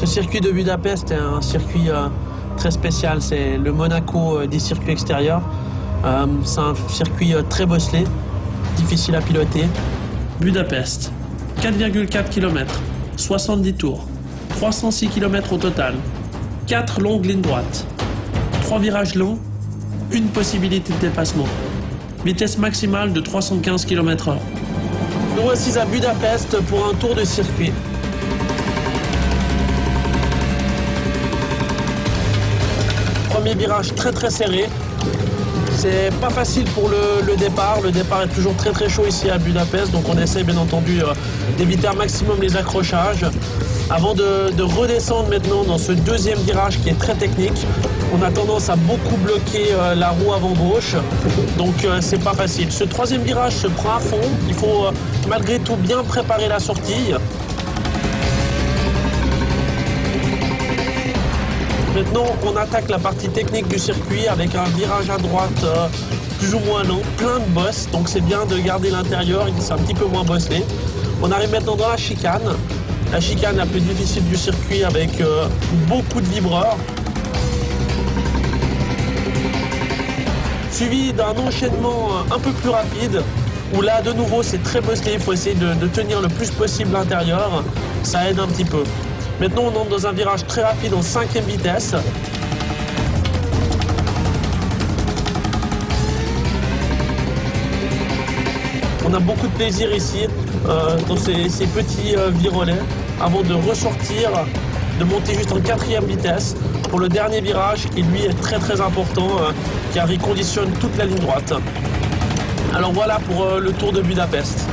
Ce circuit de Budapest est un circuit très spécial. C'est le Monaco des circuits extérieurs. C'est un circuit très bosselé, difficile à piloter. Budapest, 4,4 km, 70 tours, 306 km au total, 4 longues lignes droites, 3 virages longs, une possibilité de dépassement. Vitesse maximale de 315 km/h. Nous voici à Budapest pour un tour de circuit. Premier virage très serré. C'est pas facile pour le départ. Le départ est toujours très chaud ici à Budapest, donc on essaie bien entendu d'éviter un maximum les accrochages. Avant de redescendre maintenant dans ce deuxième virage qui est très technique, on a tendance à beaucoup bloquer la roue avant gauche, donc c'est pas facile. Ce troisième virage se prend à fond, il faut malgré tout bien préparer la sortie. Maintenant, on attaque la partie technique du circuit avec un virage à droite plus ou moins lent, plein de bosses, donc c'est bien de garder l'intérieur, c'est un petit peu moins bosselé. On arrive maintenant dans la chicane la plus difficile du circuit avec beaucoup de vibreurs. Suivi d'un enchaînement un peu plus rapide, où là de nouveau c'est très bosselé, il faut essayer de tenir le plus possible l'intérieur, ça aide un petit peu. Maintenant on entre dans un virage très rapide en 5e vitesse. On a beaucoup de plaisir ici dans ces petits virolets avant de ressortir, de monter juste en 4e vitesse pour le dernier virage qui lui est très important car il conditionne toute la ligne droite. Alors voilà pour le Tour de Budapest.